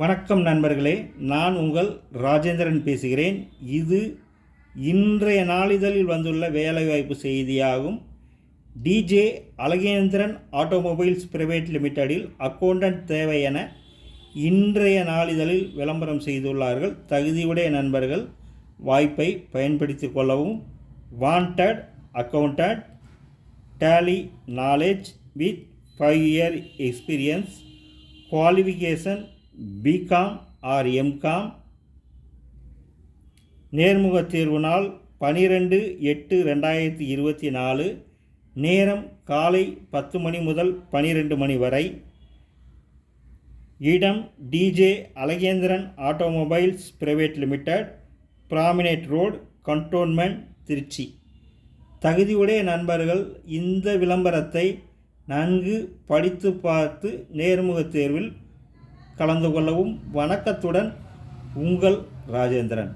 வணக்கம் நண்பர்களே, நான் உங்கள் ராஜேந்திரன் பேசுகிறேன். இது இன்றைய நாளிதழில் வந்துள்ள வேலைவாய்ப்பு செய்தியாகும். DJ Azhagendran automobiles private லிமிடெடில் accountant தேவை என இன்றைய நாளிதழில் விளம்பரம் செய்துள்ளார்கள். தகுதியுடைய நண்பர்கள் வாய்ப்பை பயன்படுத்தி கொள்ளவும். Wanted accountant, Tally knowledge with 5 year experience, qualification BCom or MCom. நேர்முகத் தேர்வு நாள் 12/8/2024. நேரம் காலை 10 மணி முதல் 12 மணி வரை. இடம் DJ Azhagendran automobiles private limited, promenade road, cantonment, Trichy. தகுதியுடைய நண்பர்கள் இந்த விளம்பரத்தை நன்கு படித்து பார்த்து நேர்முகத் தேர்வில் கலந்து கொள்ளவும். வணக்கத்துடன், உங்கள் ராஜேந்திரன்.